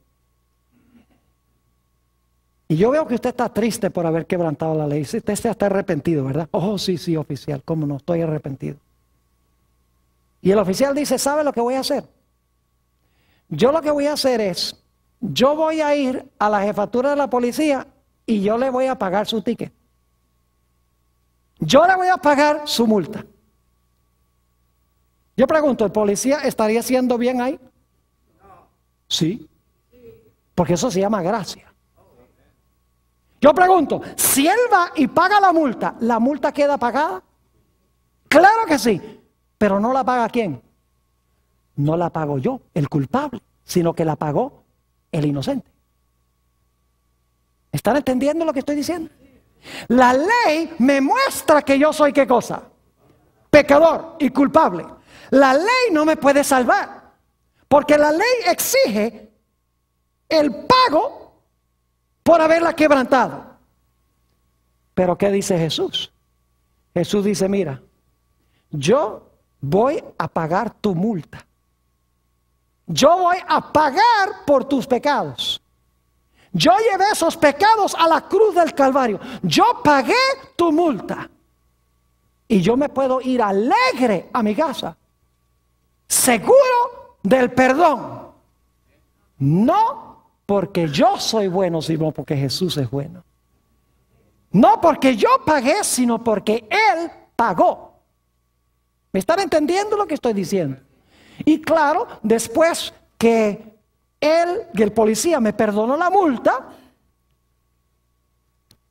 Y yo veo que usted está triste por haber quebrantado la ley. Usted está arrepentido, ¿verdad? Oh, sí, sí, oficial, cómo no, estoy arrepentido. Y el oficial dice, ¿sabe lo que voy a hacer? Yo lo que voy a hacer es, yo voy a ir a la jefatura de la policía y yo le voy a pagar su ticket. Yo le voy a pagar su multa. Yo pregunto, ¿el policía estaría haciendo bien ahí? Sí. Porque eso se llama gracia. Yo pregunto, si él va y paga la multa queda pagada? Claro que sí. Pero no la paga ¿quién? No la pago yo, el culpable, sino que la pagó el inocente. ¿Están entendiendo lo que estoy diciendo? La ley me muestra que yo soy ¿qué cosa? Pecador y culpable. La ley no me puede salvar, porque la ley exige el pago por haberla quebrantado. Pero ¿qué dice Jesús? Jesús dice, mira, yo voy a pagar tu multa. Yo voy a pagar por tus pecados. Yo llevé esos pecados a la cruz del Calvario. Yo pagué tu multa. Y yo me puedo ir alegre a mi casa, seguro del perdón. No porque yo soy bueno, sino porque Jesús es bueno. No porque yo pagué, sino porque Él pagó. ¿Me están entendiendo lo que estoy diciendo? Y claro, después que el policía me perdonó la multa,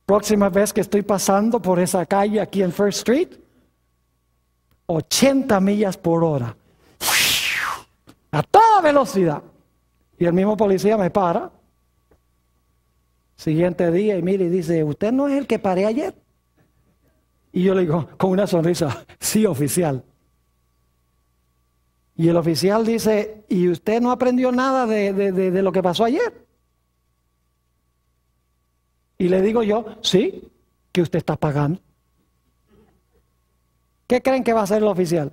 próxima vez que estoy pasando por esa calle aquí en First Street, 80 millas por hora, a toda velocidad. Y el mismo policía me para, siguiente día, y mire y dice, ¿usted no es el que paré ayer? Y yo le digo con una sonrisa, sí, oficial. Y el oficial dice, ¿y usted no aprendió nada de lo que pasó ayer? Y le digo yo, sí, que usted está pagando. ¿Qué creen que va a hacer el oficial?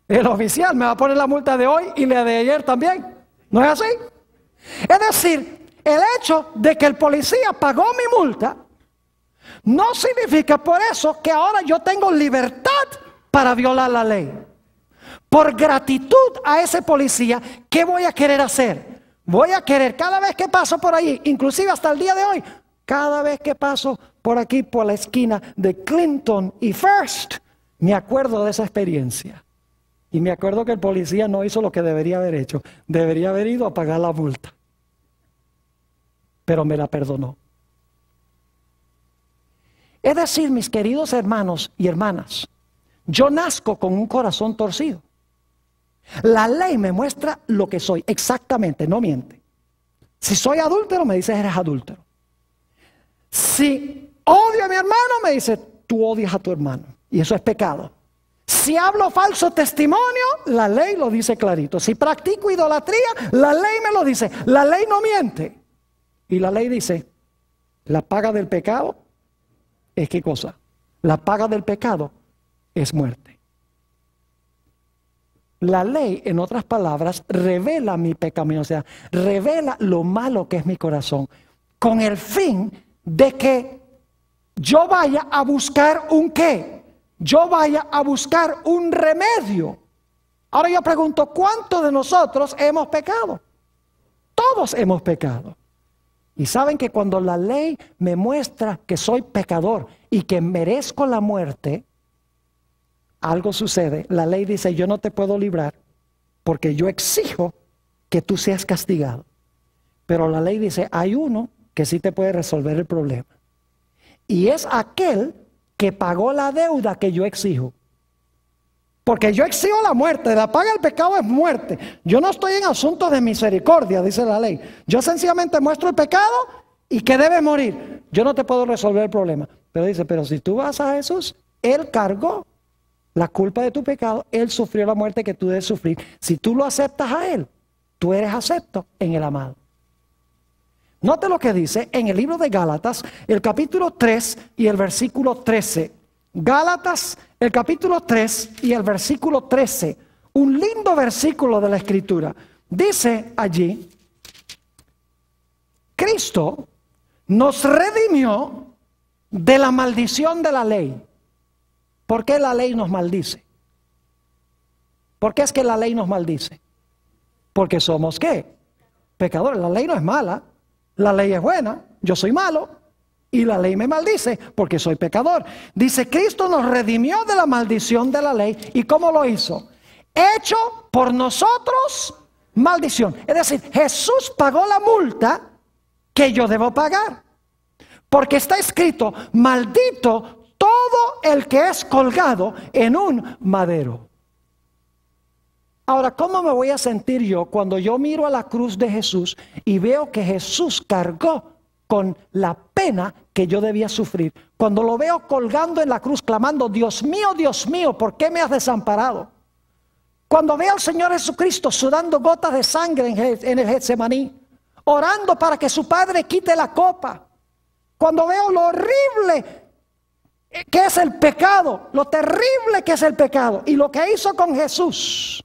El oficial me va a poner la multa de hoy y la de ayer también. ¿No es así? Es decir, el hecho de que el policía pagó mi multa no significa por eso que ahora yo tengo libertad para violar la ley. Por gratitud a ese policía, ¿qué voy a querer hacer? Voy a querer cada vez que paso por ahí, inclusive hasta el día de hoy, cada vez que paso por aquí, por la esquina de Clinton y First, me acuerdo de esa experiencia. Y me acuerdo que el policía no hizo lo que debería haber hecho. Debería haber ido a pagar la multa. Pero me la perdonó. Es decir, mis queridos hermanos y hermanas, yo nazco con un corazón torcido. La ley me muestra lo que soy, exactamente, no miente. Si soy adúltero, me dice eres adúltero. Si odio a mi hermano, me dice tú odias a tu hermano. Y eso es pecado. Si hablo falso testimonio, la ley lo dice clarito. Si practico idolatría, la ley me lo dice. La ley no miente. Y la ley dice, la paga del pecado es ¿qué cosa? La paga del pecado es muerte. La ley, en otras palabras, revela mi pecaminosidad, revela lo malo que es mi corazón, con el fin de que yo vaya a buscar un qué, yo vaya a buscar un remedio. Ahora yo pregunto, ¿cuántos de nosotros hemos pecado? Todos hemos pecado. Y saben que cuando la ley me muestra que soy pecador y que merezco la muerte, algo sucede. La ley dice, yo no te puedo librar porque yo exijo que tú seas castigado. Pero la ley dice, hay uno que sí te puede resolver el problema. Y es aquel que pagó la deuda que yo exijo. Porque yo exijo la muerte, la paga del pecado es muerte. Yo no estoy en asuntos de misericordia, dice la ley. Yo sencillamente muestro el pecado y que debe morir. Yo no te puedo resolver el problema. Pero dice, pero si tú vas a Jesús, Él cargó la culpa de tu pecado, Él sufrió la muerte que tú debes sufrir. Si tú lo aceptas a Él, tú eres acepto en el amado. Note lo que dice en el libro de Gálatas, el capítulo 3 y el versículo 13. Gálatas, el capítulo 3 y el versículo 13. Un lindo versículo de la Escritura. Dice allí, Cristo nos redimió de la maldición de la ley. ¿Por qué la ley nos maldice? ¿Por qué es que la ley nos maldice? Porque somos ¿qué? Pecadores. La ley no es mala. La ley es buena, yo soy malo y la ley me maldice porque soy pecador. Dice, Cristo nos redimió de la maldición de la ley. ¿Y cómo lo hizo? Hecho por nosotros maldición. Es decir, Jesús pagó la multa que yo debo pagar. Porque está escrito, maldito todo el que es colgado en un madero. Ahora, ¿cómo me voy a sentir yo cuando yo miro a la cruz de Jesús y veo que Jesús cargó con la pena que yo debía sufrir? Cuando lo veo colgando en la cruz clamando, Dios mío, ¿por qué me has desamparado? Cuando veo al Señor Jesucristo sudando gotas de sangre en el Getsemaní, orando para que su Padre quite la copa. Cuando veo lo horrible que es el pecado, lo terrible que es el pecado y lo que hizo con Jesús.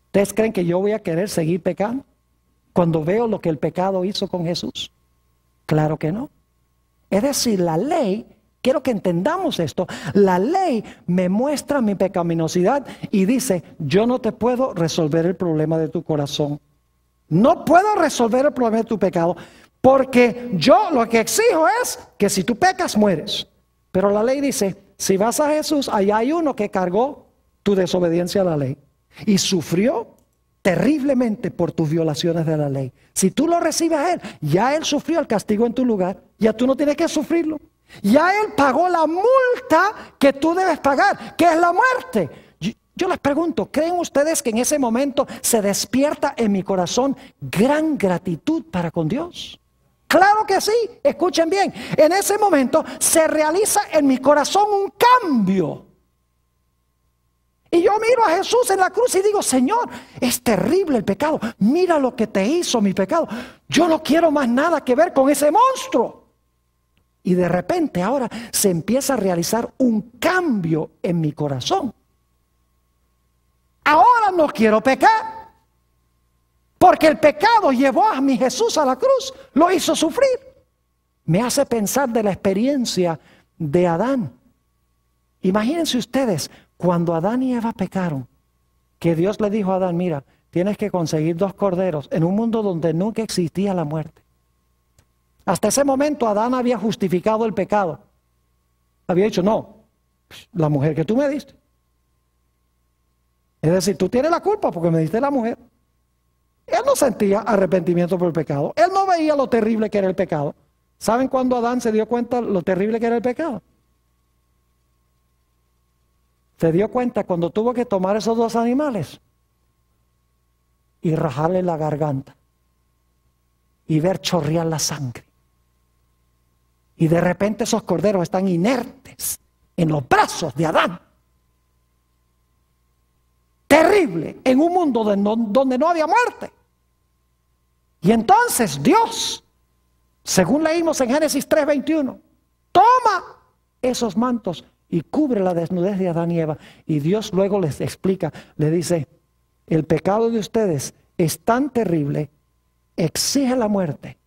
¿Ustedes creen que yo voy a querer seguir pecando cuando veo lo que el pecado hizo con Jesús? Claro que no. Es decir, la ley, quiero que entendamos esto, la ley me muestra mi pecaminosidad y dice, yo no te puedo resolver el problema de tu corazón. No puedo resolver el problema de tu pecado porque yo lo que exijo es que si tú pecas, mueres. Pero la ley dice, si vas a Jesús, allá hay uno que cargó tu desobediencia a la ley. Y sufrió terriblemente por tus violaciones de la ley. Si tú lo recibes a Él, ya Él sufrió el castigo en tu lugar. Ya tú no tienes que sufrirlo. Ya Él pagó la multa que tú debes pagar, que es la muerte. Yo les pregunto, ¿creen ustedes que en ese momento se despierta en mi corazón gran gratitud para con Dios? Claro que sí, escuchen bien. En ese momento se realiza en mi corazón un cambio. Y yo miro a Jesús en la cruz y digo, Señor, es terrible el pecado. Mira lo que te hizo mi pecado. Yo no quiero más nada que ver con ese monstruo. Y de repente ahora se empieza a realizar un cambio en mi corazón. Ahora no quiero pecar. Porque el pecado llevó a mi Jesús a la cruz. Lo hizo sufrir. Me hace pensar de la experiencia de Adán. Imagínense ustedes, cuando Adán y Eva pecaron, que Dios le dijo a Adán, mira, tienes que conseguir 2 corderos en un mundo donde nunca existía la muerte. Hasta ese momento Adán había justificado el pecado. Había dicho, no, la mujer que tú me diste. Es decir, tú tienes la culpa porque me diste la mujer. Él no sentía arrepentimiento por el pecado. Él no veía lo terrible que era el pecado. ¿Saben cuándo Adán se dio cuenta lo terrible que era el pecado? Se dio cuenta cuando tuvo que tomar esos 2 animales y rajarle la garganta y ver chorrear la sangre. Y de repente esos corderos están inertes en los brazos de Adán. Terrible, en un mundo donde no había muerte. Y entonces Dios, según leímos en Génesis 3:21, toma esos mantos y cubre la desnudez de Adán y Eva. Y Dios luego les explica, le dice, el pecado de ustedes es tan terrible, exige la muerte.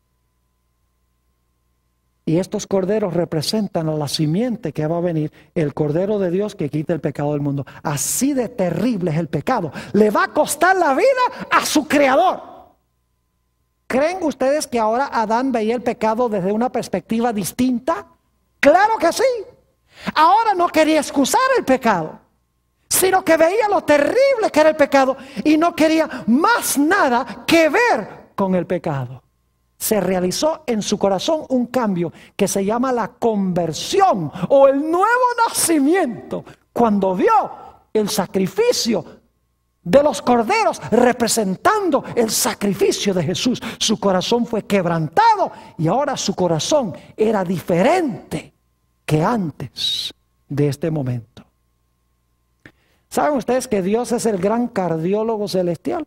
Y estos corderos representan a la simiente que va a venir, el Cordero de Dios que quita el pecado del mundo. Así de terrible es el pecado. Le va a costar la vida a su Creador. ¿Creen ustedes que ahora Adán veía el pecado desde una perspectiva distinta? ¡Claro que sí! Ahora no quería excusar el pecado, sino que veía lo terrible que era el pecado y no quería más nada que ver con el pecado. se realizó en su corazón un cambio que se llama la conversión o el nuevo nacimiento. Cuando vio el sacrificio de los corderos representando el sacrificio de Jesús, su corazón fue quebrantado y ahora su corazón era diferente que antes de este momento. ¿Saben ustedes que Dios es el gran cardiólogo celestial?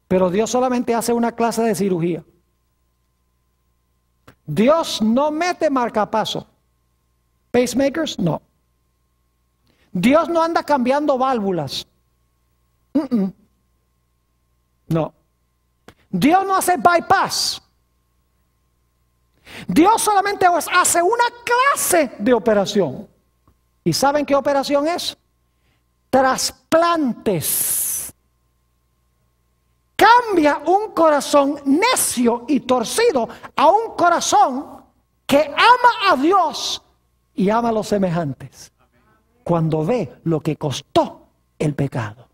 Pero Dios solamente hace una clase de cirugía. Dios no mete marcapaso. Pacemakers, no. Dios no anda cambiando válvulas. No. Dios no hace bypass. Dios solamente hace una clase de operación. ¿Y saben qué operación es? Trasplantes. Cambia un corazón necio y torcido a un corazón que ama a Dios y ama a los semejantes. Cuando ve lo que costó el pecado.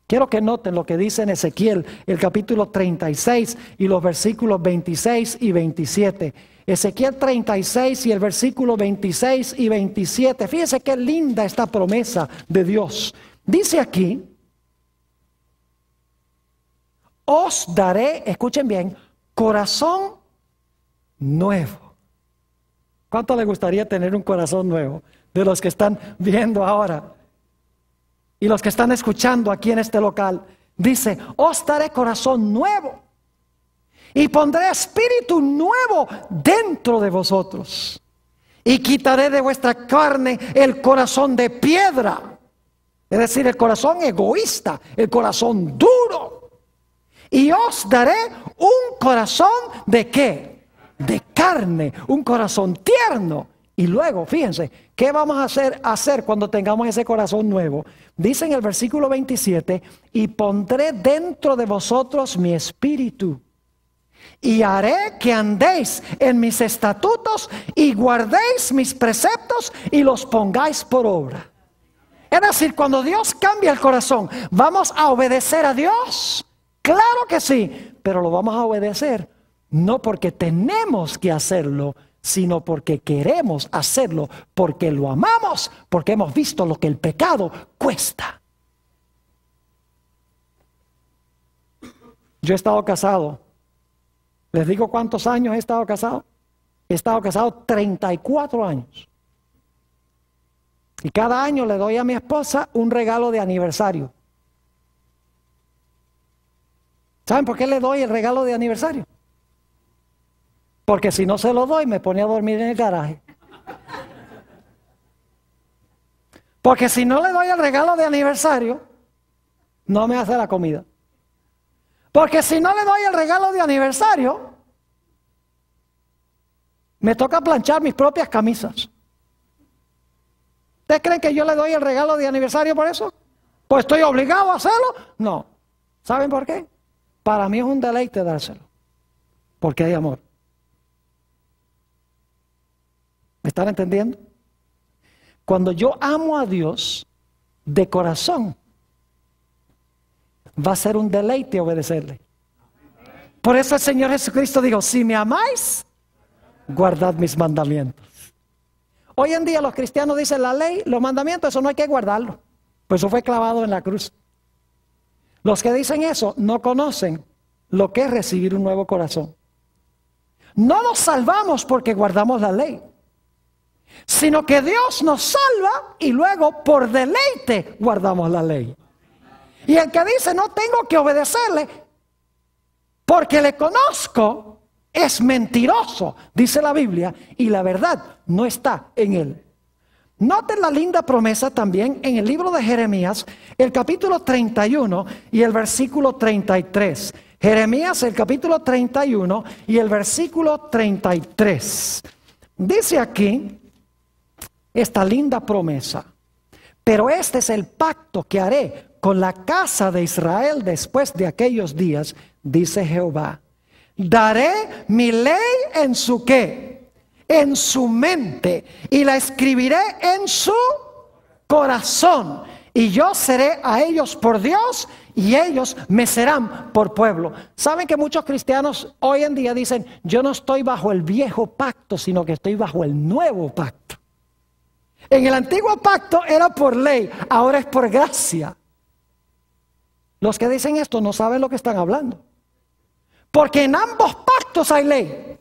Quiero que noten lo que dice en Ezequiel, el capítulo 36 y los versículos 26 y 27. Ezequiel 36 y el versículo 26 y 27. Fíjense qué linda esta promesa de Dios. Dice aquí: os daré, escuchen bien, corazón nuevo. ¿Cuánto le gustaría tener un corazón nuevo? De los que están viendo ahora y los que están escuchando aquí en este local. Dice: os daré corazón nuevo y pondré espíritu nuevo dentro de vosotros y quitaré de vuestra carne el corazón de piedra, es decir, el corazón egoísta, el corazón duro, y os daré un corazón ¿de qué? De carne, un corazón tierno. Y luego, fíjense, ¿qué vamos a hacer cuando tengamos ese corazón nuevo? Dice en el versículo 27, y pondré dentro de vosotros mi espíritu, y haré que andéis en mis estatutos, y guardéis mis preceptos, y los pongáis por obra. Es decir, cuando Dios cambia el corazón, ¿vamos a obedecer a Dios? Claro que sí, pero lo vamos a obedecer, no porque tenemos que hacerlo, sino porque queremos hacerlo, porque lo amamos, porque hemos visto lo que el pecado cuesta. Yo he estado casado. ¿Les digo cuántos años he estado casado? He estado casado 34 años. Y cada año le doy a mi esposa un regalo de aniversario. ¿Saben por qué le doy el regalo de aniversario? Porque si no se lo doy, me pone a dormir en el garaje. Porque si no le doy el regalo de aniversario, no me hace la comida. Porque si no le doy el regalo de aniversario, me toca planchar mis propias camisas. ¿Ustedes creen que yo le doy el regalo de aniversario por eso? ¿Pues estoy obligado a hacerlo? No. ¿Saben por qué? Para mí es un deleite dárselo. Porque hay amor. ¿Me están entendiendo? Cuando yo amo a Dios de corazón, va a ser un deleite obedecerle. Por eso el Señor Jesucristo dijo: si me amáis, guardad mis mandamientos. Hoy en día los cristianos dicen: la ley, los mandamientos, eso no hay que guardarlo, pues eso fue clavado en la cruz. Los que dicen eso no conocen lo que es recibir un nuevo corazón. No nos salvamos porque guardamos la ley, sino que Dios nos salva y luego por deleite guardamos la ley. Y el que dice: no tengo que obedecerle porque le conozco, es mentiroso, dice la Biblia, y la verdad no está en él. Noten la linda promesa también en el libro de Jeremías, el capítulo 31 y el versículo 33. Jeremías, el capítulo 31 y el versículo 33. Dice aquí esta linda promesa: pero este es el pacto que haré con la casa de Israel después de aquellos días, dice Jehová. Daré mi ley en su ¿qué? En su mente, y la escribiré en su corazón, y yo seré a ellos por Dios, y ellos me serán por pueblo. ¿Saben que muchos cristianos hoy en día dicen, yo no estoy bajo el viejo pacto, sino que estoy bajo el nuevo pacto? En el antiguo pacto era por ley, ahora es por gracia. Los que dicen esto no saben lo que están hablando. Porque en ambos pactos hay ley.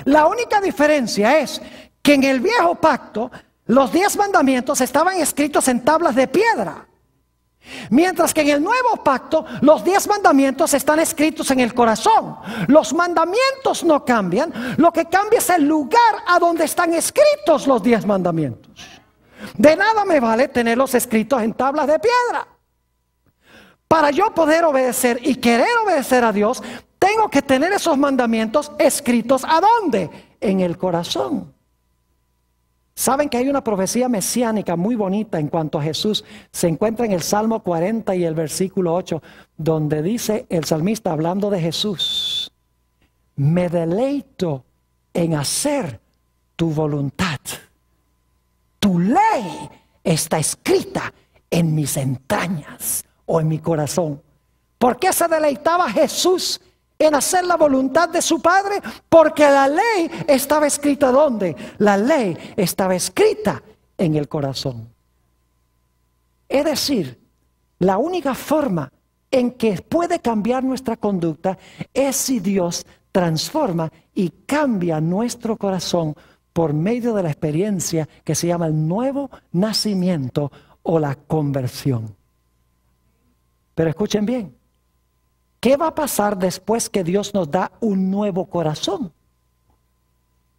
La única diferencia es que en el viejo pacto los 10 mandamientos estaban escritos en tablas de piedra. Mientras que en el nuevo pacto los 10 mandamientos están escritos en el corazón. Los mandamientos no cambian, lo que cambia es el lugar a donde están escritos los 10 mandamientos. De nada me vale tenerlos escritos en tablas de piedra. Para yo poder obedecer y querer obedecer a Dios, tengo que tener esos mandamientos escritos ¿a dónde? En el corazón. Saben que hay una profecía mesiánica muy bonita en cuanto a Jesús. Se encuentra en el Salmo 40 y el versículo 8, donde dice el salmista hablando de Jesús: me deleito en hacer tu voluntad. Tu ley está escrita en mis entrañas o en mi corazón. ¿Por qué se deleitaba Jesús en hacer la voluntad de su Padre? Porque la ley estaba escrita ¿dónde? La ley estaba escrita en el corazón. Es decir, la única forma en que puede cambiar nuestra conducta es si Dios transforma y cambia nuestro corazón por medio de la experiencia que se llama el nuevo nacimiento o la conversión. Pero escuchen bien, ¿qué va a pasar después que Dios nos da un nuevo corazón?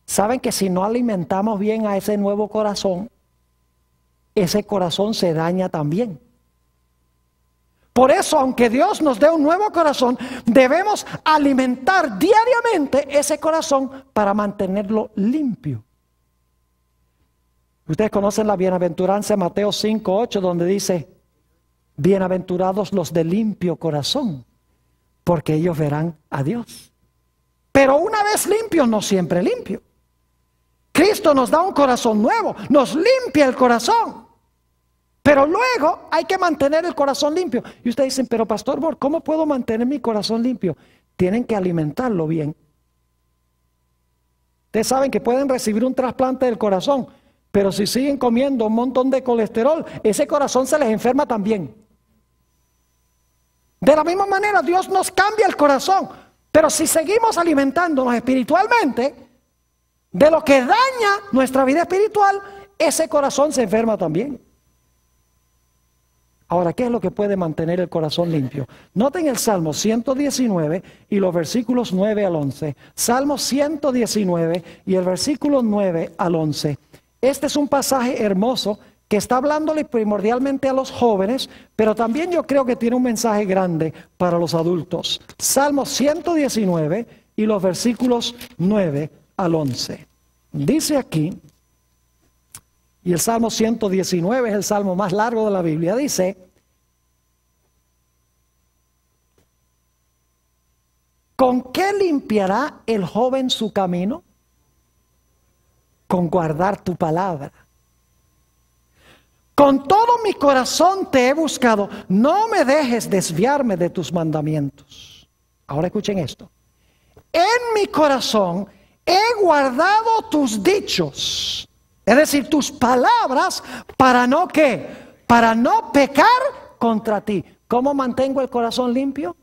Saben que si no alimentamos bien a ese nuevo corazón, ese corazón se daña también. Por eso, aunque Dios nos dé un nuevo corazón, debemos alimentar diariamente ese corazón para mantenerlo limpio. Ustedes conocen la bienaventuranza de Mateo 5:8, donde dice: bienaventurados los de limpio corazón, porque ellos verán a Dios. Pero una vez limpio, no siempre limpio. Cristo nos da un corazón nuevo, nos limpia el corazón. Pero luego hay que mantener el corazón limpio. Y ustedes dicen, pero Pastor Borg, ¿cómo puedo mantener mi corazón limpio? Tienen que alimentarlo bien. Ustedes saben que pueden recibir un trasplante del corazón, pero si siguen comiendo un montón de colesterol, ese corazón se les enferma también. De la misma manera, Dios nos cambia el corazón, pero si seguimos alimentándonos espiritualmente de lo que daña nuestra vida espiritual, ese corazón se enferma también. Ahora, ¿qué es lo que puede mantener el corazón limpio? Noten el Salmo 119 y los versículos 9 al 11. Salmo 119 y el versículo 9 al 11. Este es un pasaje hermoso que está hablándole primordialmente a los jóvenes, pero también yo creo que tiene un mensaje grande para los adultos. Salmo 119 y los versículos 9 al 11. Dice aquí, y el Salmo 119 es el salmo más largo de la Biblia, dice: ¿con qué limpiará el joven su camino? Con guardar tu palabra. Con todo mi corazón te he buscado, no me dejes desviarme de tus mandamientos. Ahora escuchen esto. En mi corazón he guardado tus dichos, es decir, tus palabras, para no ¿qué? Para no pecar contra ti. ¿Cómo mantengo el corazón limpio?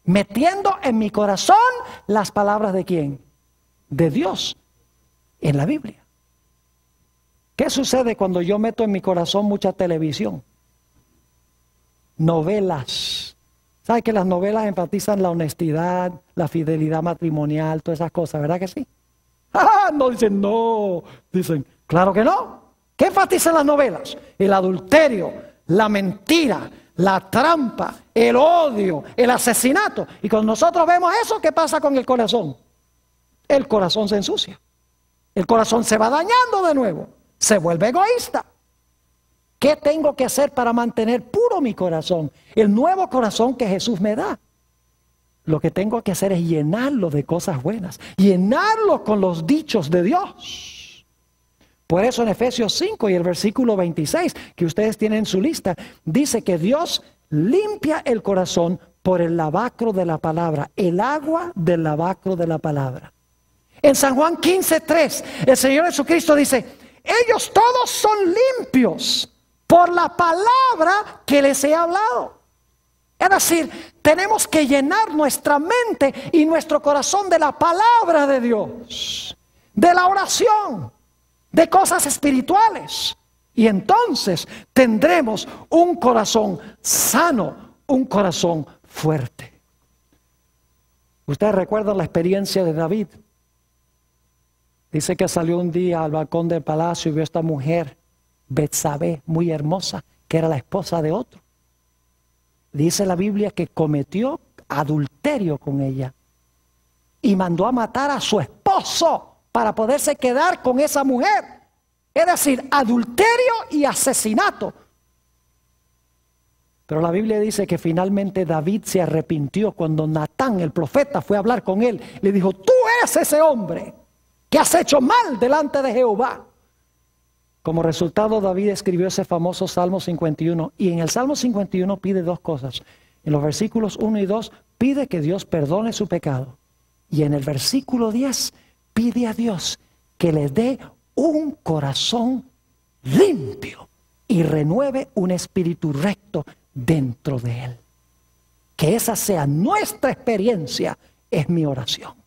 Metiendo en mi corazón las palabras ¿de quién? De Dios, en la Biblia. ¿Qué sucede cuando yo meto en mi corazón mucha televisión? Novelas. ¿Sabe que las novelas enfatizan la honestidad, la fidelidad matrimonial, todas esas cosas, verdad que sí? ¡Ah! No dicen no. Dicen, claro que no. ¿Qué enfatizan las novelas? El adulterio, la mentira, la trampa, el odio, el asesinato. Y cuando nosotros vemos eso, ¿qué pasa con el corazón? El corazón se ensucia. El corazón se va dañando de nuevo. Se vuelve egoísta. ¿Qué tengo que hacer para mantener puro mi corazón? El nuevo corazón que Jesús me da. Lo que tengo que hacer es llenarlo de cosas buenas. Llenarlo con los dichos de Dios. Por eso en Efesios 5 y el versículo 26, que ustedes tienen en su lista, dice que Dios limpia el corazón por el lavacro de la palabra, el agua del lavacro de la palabra. En San Juan 15:3, el Señor Jesucristo dice, ellos todos son limpios por la palabra que les he hablado. Es decir, tenemos que llenar nuestra mente y nuestro corazón de la palabra de Dios, de la oración, de cosas espirituales. Y entonces tendremos un corazón sano, un corazón fuerte. Ustedes recuerdan la experiencia de David. Dice que salió un día al balcón del palacio y vio a esta mujer, Betsabé, muy hermosa, que era la esposa de otro. Dice la Biblia que cometió adulterio con ella y mandó a matar a su esposo para poderse quedar con esa mujer. Es decir, adulterio y asesinato. Pero la Biblia dice que finalmente David se arrepintió cuando Natán, el profeta, fue a hablar con él. Le dijo, tú eres ese hombre que has hecho mal delante de Jehová. Como resultado, David escribió ese famoso Salmo 51. Y en el Salmo 51 pide dos cosas. En los versículos 1 y 2 pide que Dios perdone su pecado. Y en el versículo 10 pide a Dios que le dé un corazón limpio y renueve un espíritu recto dentro de él. Que esa sea nuestra experiencia, es mi oración.